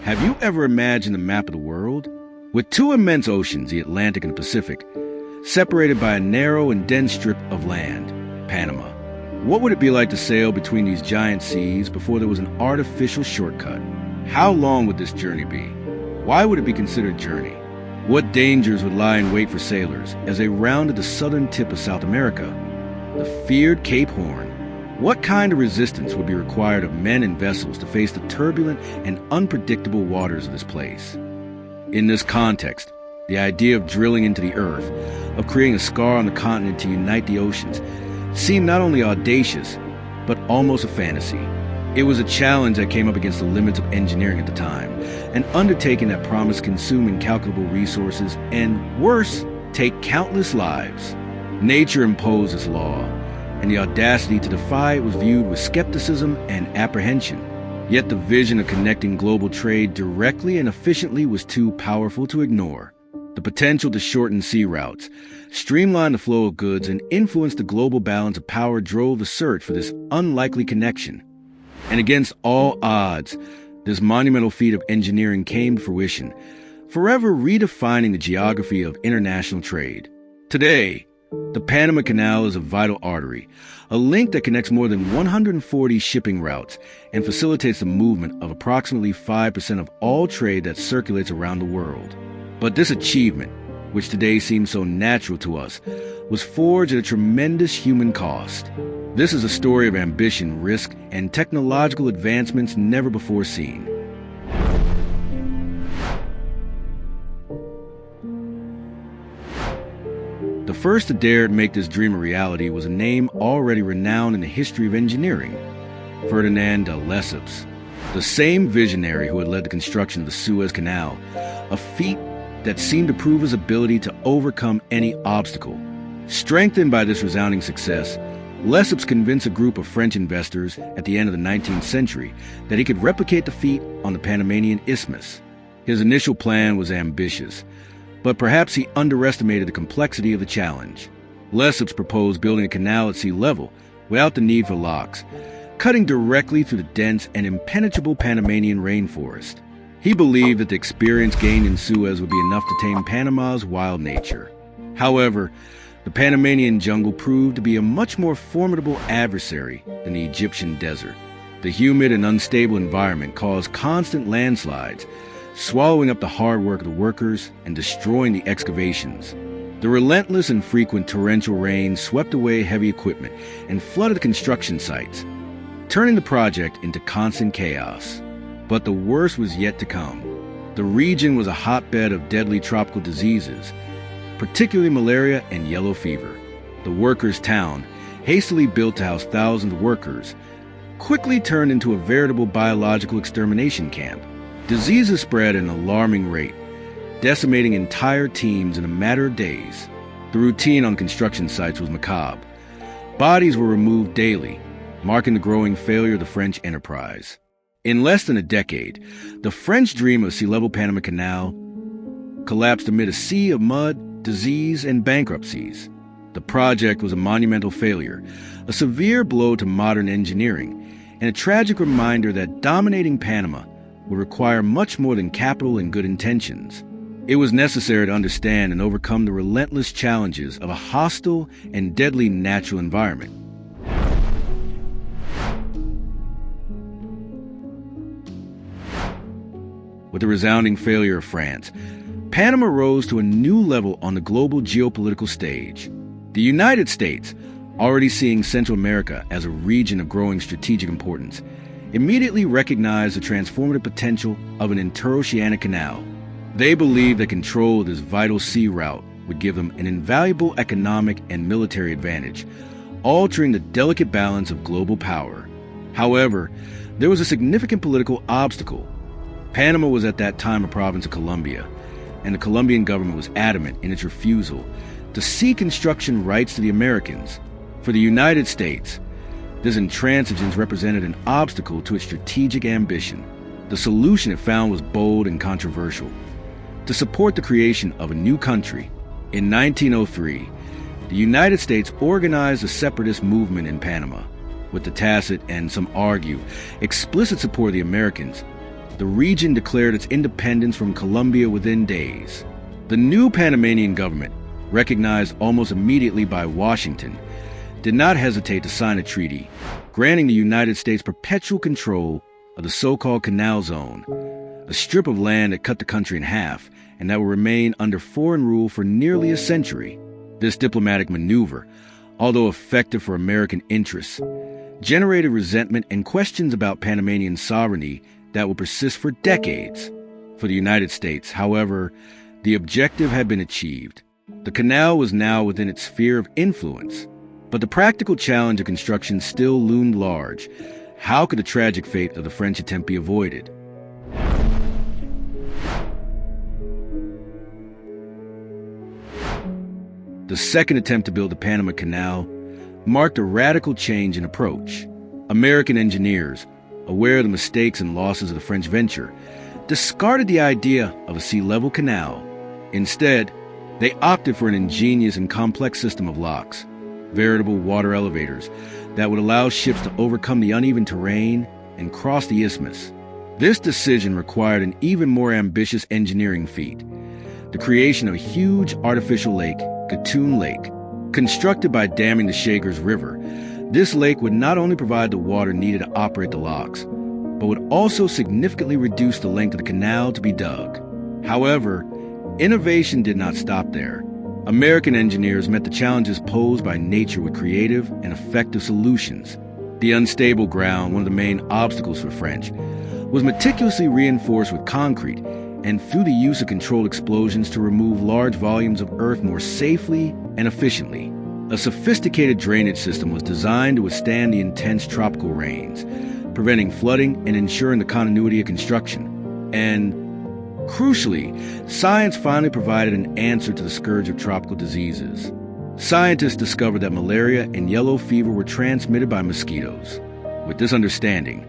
Have you ever imagined a map of the world? With two immense oceans, the Atlantic and the Pacific, separated by a narrow and dense strip of land, Panama. What would it be like to sail between these giant seas before there was an artificial shortcut? How long would this journey be? Why would it be considered a journey? What dangers would lie in wait for sailors as they rounded the southern tip of South America, the feared Cape Horn? What kind of resistance would be required of men and vessels to face the turbulent and unpredictable waters of this place? In this context, the idea of drilling into the earth, of creating a scar on the continent to unite the oceans, seemed not only audacious, but almost a fantasy. It was a challenge that came up against the limits of engineering at the time, an undertaking that promised consume incalculable resources and, worse, take countless lives. Nature imposed its law, and the audacity to defy it was viewed with skepticism and apprehension. Yet the vision of connecting global trade directly and efficiently was too powerful to ignore. The potential to shorten sea routes, streamline the flow of goods, and influence the global balance of power drove the search for this unlikely connection. And against all odds, this monumental feat of engineering came to fruition, forever redefining the geography of international trade. Today, the Panama Canal is a vital artery, a link that connects more than 140 shipping routes and facilitates the movement of approximately 5% of all trade that circulates around the world. But this achievement, which today seems so natural to us, was forged at a tremendous human cost. This is a story of ambition, risk, and technological advancements never before seen. The first to dare to make this dream a reality was a name already renowned in the history of engineering, Ferdinand de Lesseps, the same visionary who had led the construction of the Suez Canal, a feat that seemed to prove his ability to overcome any obstacle. Strengthened by this resounding success, Lesseps convinced a group of French investors at the end of the 19th century that he could replicate the feat on the Panamanian Isthmus. His initial plan was ambitious, but perhaps he underestimated the complexity of the challenge. Lesseps proposed building a canal at sea level without the need for locks, cutting directly through the dense and impenetrable Panamanian rainforest. He believed that the experience gained in Suez would be enough to tame Panama's wild nature. However, the Panamanian jungle proved to be a much more formidable adversary than the Egyptian desert. The humid and unstable environment caused constant landslides, swallowing up the hard work of the workers and destroying the excavations. The relentless and frequent torrential rain swept away heavy equipment and flooded the construction sites, turning the project into constant chaos. But the worst was yet to come. The region was a hotbed of deadly tropical diseases, particularly malaria and yellow fever. The workers' town, hastily built to house thousands of workers, quickly turned into a veritable biological extermination camp. Diseases spread at an alarming rate, decimating entire teams in a matter of days. The routine on construction sites was macabre. Bodies were removed daily, marking the growing failure of the French enterprise. In less than a decade, the French dream of sea-level Panama Canal collapsed amid a sea of mud, disease, and bankruptcies. The project was a monumental failure, a severe blow to modern engineering, and a tragic reminder that dominating Panama would require much more than capital and good intentions. It was necessary to understand and overcome the relentless challenges of a hostile and deadly natural environment. With the resounding failure of France, Panama rose to a new level on the global geopolitical stage. The United States, already seeing Central America as a region of growing strategic importance, immediately recognized the transformative potential of an interoceanic canal. They believed that control of this vital sea route would give them an invaluable economic and military advantage, altering the delicate balance of global power. However, there was a significant political obstacle. Panama was at that time a province of Colombia, and the Colombian government was adamant in its refusal to cede construction rights to the Americans. For the United States, this intransigence represented an obstacle to its strategic ambition. The solution it found was bold and controversial. To support the creation of a new country, in 1903, the United States organized a separatist movement in Panama. With the tacit and, some argue, explicit support of the Americans, the region declared its independence from Colombia within days. The new Panamanian government, recognized almost immediately by Washington, did not hesitate to sign a treaty, granting the United States perpetual control of the so-called Canal Zone, a strip of land that cut the country in half and that will remain under foreign rule for nearly a century. This diplomatic maneuver, although effective for American interests, generated resentment and questions about Panamanian sovereignty that will persist for decades. For the United States, however, the objective had been achieved. The canal was now within its sphere of influence, but the practical challenge of construction still loomed large. How could the tragic fate of the French attempt be avoided? The second attempt to build the Panama Canal marked a radical change in approach. American engineers, aware of the mistakes and losses of the French venture, discarded the idea of a sea-level canal. Instead, they opted for an ingenious and complex system of locks, veritable water elevators that would allow ships to overcome the uneven terrain and cross the isthmus. This decision required an even more ambitious engineering feat: the creation of a huge artificial lake, Gatun Lake. Constructed by damming the Chagres River, this lake would not only provide the water needed to operate the locks, but would also significantly reduce the length of the canal to be dug. However, innovation did not stop there. American engineers met the challenges posed by nature with creative and effective solutions. The unstable ground, one of the main obstacles for French, was meticulously reinforced with concrete and through the use of controlled explosions to remove large volumes of earth more safely and efficiently. A sophisticated drainage system was designed to withstand the intense tropical rains, preventing flooding and ensuring the continuity of construction. And crucially, science finally provided an answer to the scourge of tropical diseases. Scientists discovered that malaria and yellow fever were transmitted by mosquitoes. With this understanding,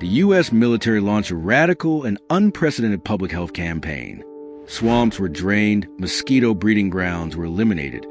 the U.S. military launched a radical and unprecedented public health campaign. Swamps were drained, mosquito breeding grounds were eliminated,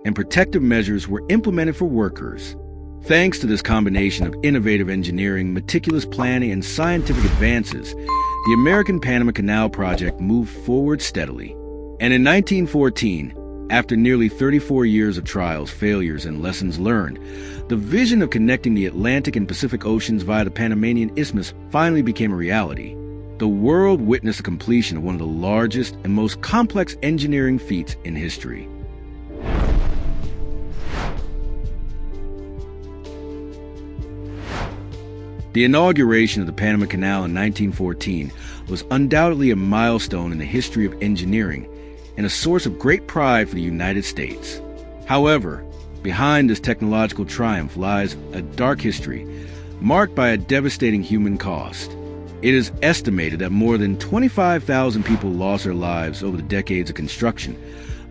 and protective measures were implemented for workers. Thanks to this combination of innovative engineering, meticulous planning, and scientific advances, the American Panama Canal project moved forward steadily. And in 1914, after nearly 34 years of trials, failures, and lessons learned, the vision of connecting the Atlantic and Pacific Oceans via the Panamanian Isthmus finally became a reality. The world witnessed the completion of one of the largest and most complex engineering feats in history. The inauguration of the Panama Canal in 1914 was undoubtedly a milestone in the history of engineering and a source of great pride for the United States. However, behind this technological triumph lies a dark history marked by a devastating human cost. It is estimated that more than 25,000 people lost their lives over the decades of construction,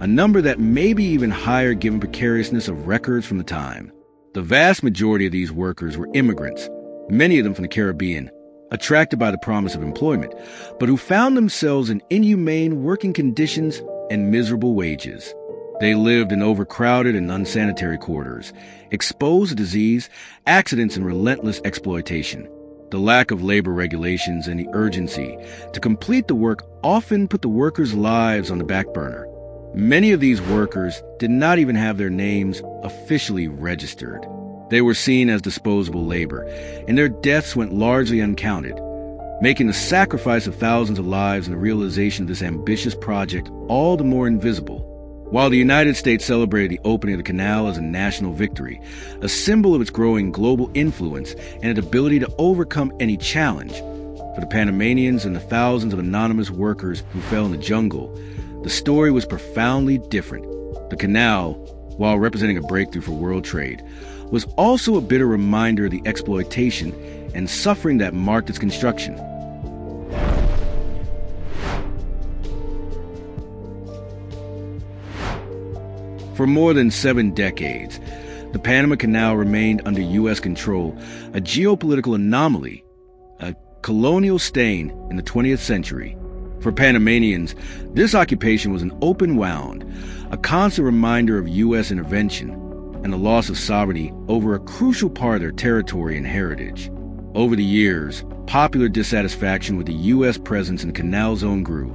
a number that may be even higher given precariousness of records from the time. The vast majority of these workers were immigrants, many of them from the Caribbean, attracted by the promise of employment, but who found themselves in inhumane working conditions and miserable wages. They lived in overcrowded and unsanitary quarters, exposed to disease, accidents, and relentless exploitation. The lack of labor regulations and the urgency to complete the work often put the workers' lives on the back burner. Many of these workers did not even have their names officially registered. They were seen as disposable labor, and their deaths went largely uncounted, making the sacrifice of thousands of lives and the realization of this ambitious project all the more invisible. While the United States celebrated the opening of the canal as a national victory, a symbol of its growing global influence and its ability to overcome any challenge, for the Panamanians and the thousands of anonymous workers who fell in the jungle, the story was profoundly different. The canal, while representing a breakthrough for world trade, was also a bitter reminder of the exploitation and suffering that marked its construction. For more than 7 decades, the Panama Canal remained under U.S. control, a geopolitical anomaly, a colonial stain in the 20th century. For Panamanians, this occupation was an open wound, a constant reminder of U.S. intervention and the loss of sovereignty over a crucial part of their territory and heritage. Over the years, popular dissatisfaction with the U.S. presence in the canal zone grew,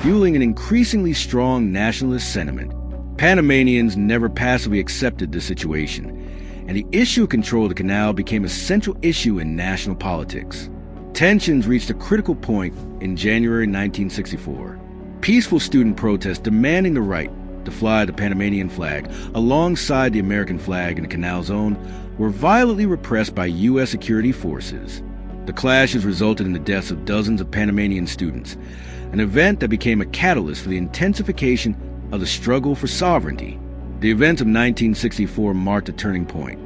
fueling an increasingly strong nationalist sentiment. Panamanians never passively accepted the situation, and the issue of control of the canal became a central issue in national politics. Tensions reached a critical point in January 1964. Peaceful student protests demanding the right to fly the Panamanian flag alongside the American flag in the canal zone were violently repressed by U.S. security forces. The clashes resulted in the deaths of dozens of Panamanian students, an event that became a catalyst for the intensification of the struggle for sovereignty. The events of 1964 marked a turning point,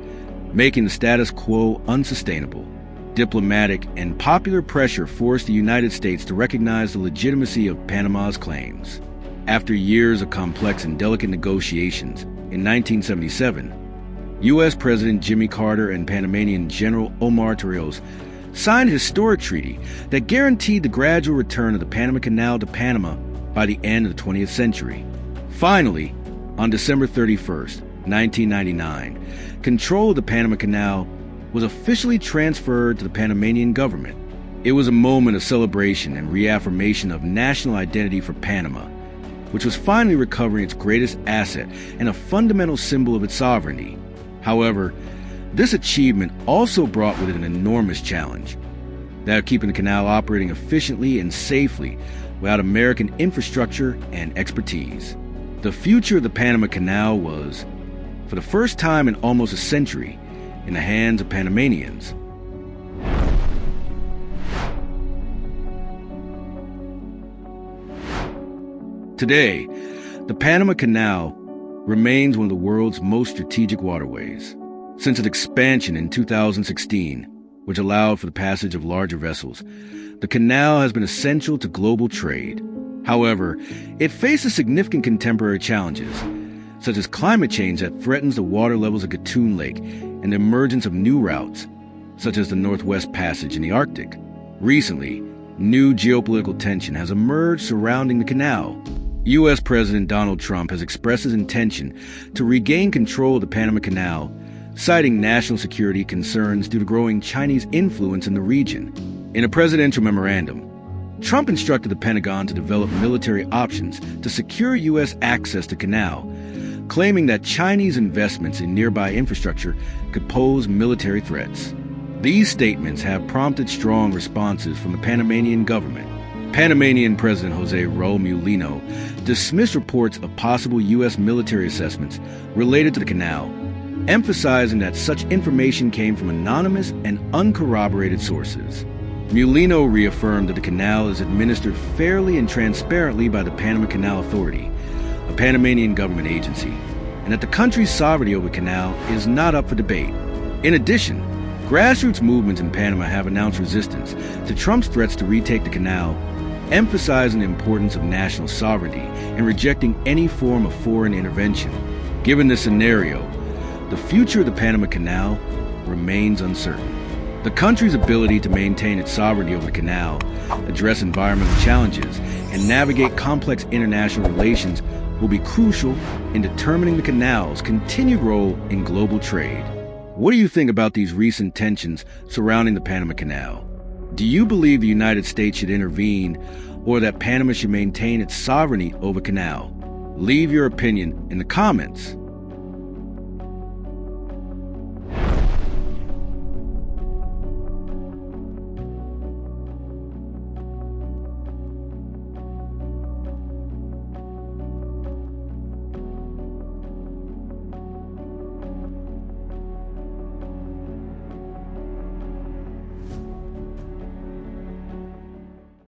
making the status quo unsustainable. Diplomatic and popular pressure forced the United States to recognize the legitimacy of Panama's claims. After years of complex and delicate negotiations, in 1977, U.S. President Jimmy Carter and Panamanian General Omar Torrijos signed a historic treaty that guaranteed the gradual return of the Panama Canal to Panama by the end of the 20th century. Finally, on December 31st, 1999, control of the Panama Canal was officially transferred to the Panamanian government. It was a moment of celebration and reaffirmation of national identity for Panama, which was finally recovering its greatest asset and a fundamental symbol of its sovereignty. However, this achievement also brought with it an enormous challenge, that of keeping the canal operating efficiently and safely without American infrastructure and expertise. The future of the Panama Canal was, for the first time in almost a century, in the hands of Panamanians. Today, the Panama Canal remains one of the world's most strategic waterways. Since its expansion in 2016, which allowed for the passage of larger vessels, the canal has been essential to global trade. However, it faces significant contemporary challenges, such as climate change that threatens the water levels of Gatun Lake and the emergence of new routes, such as the Northwest Passage in the Arctic. Recently, new geopolitical tension has emerged surrounding the canal. U.S. President Donald Trump has expressed his intention to regain control of the Panama Canal, citing national security concerns due to growing Chinese influence in the region. In a presidential memorandum, Trump instructed the Pentagon to develop military options to secure U.S. access to the canal, claiming that Chinese investments in nearby infrastructure could pose military threats. These statements have prompted strong responses from the Panamanian government. Panamanian President Jose Raul Mulino dismissed reports of possible U.S. military assessments related to the canal, emphasizing that such information came from anonymous and uncorroborated sources. Mulino reaffirmed that the canal is administered fairly and transparently by the Panama Canal Authority, a Panamanian government agency, and that the country's sovereignty over the canal is not up for debate. In addition, grassroots movements in Panama have announced resistance to Trump's threats to retake the canal, emphasizing the importance of national sovereignty and rejecting any form of foreign intervention. Given this scenario, the future of the Panama Canal remains uncertain. The country's ability to maintain its sovereignty over the canal, address environmental challenges, and navigate complex international relations will be crucial in determining the canal's continued role in global trade. What do you think about these recent tensions surrounding the Panama Canal? Do you believe the United States should intervene or that Panama should maintain its sovereignty over the canal? Leave your opinion in the comments.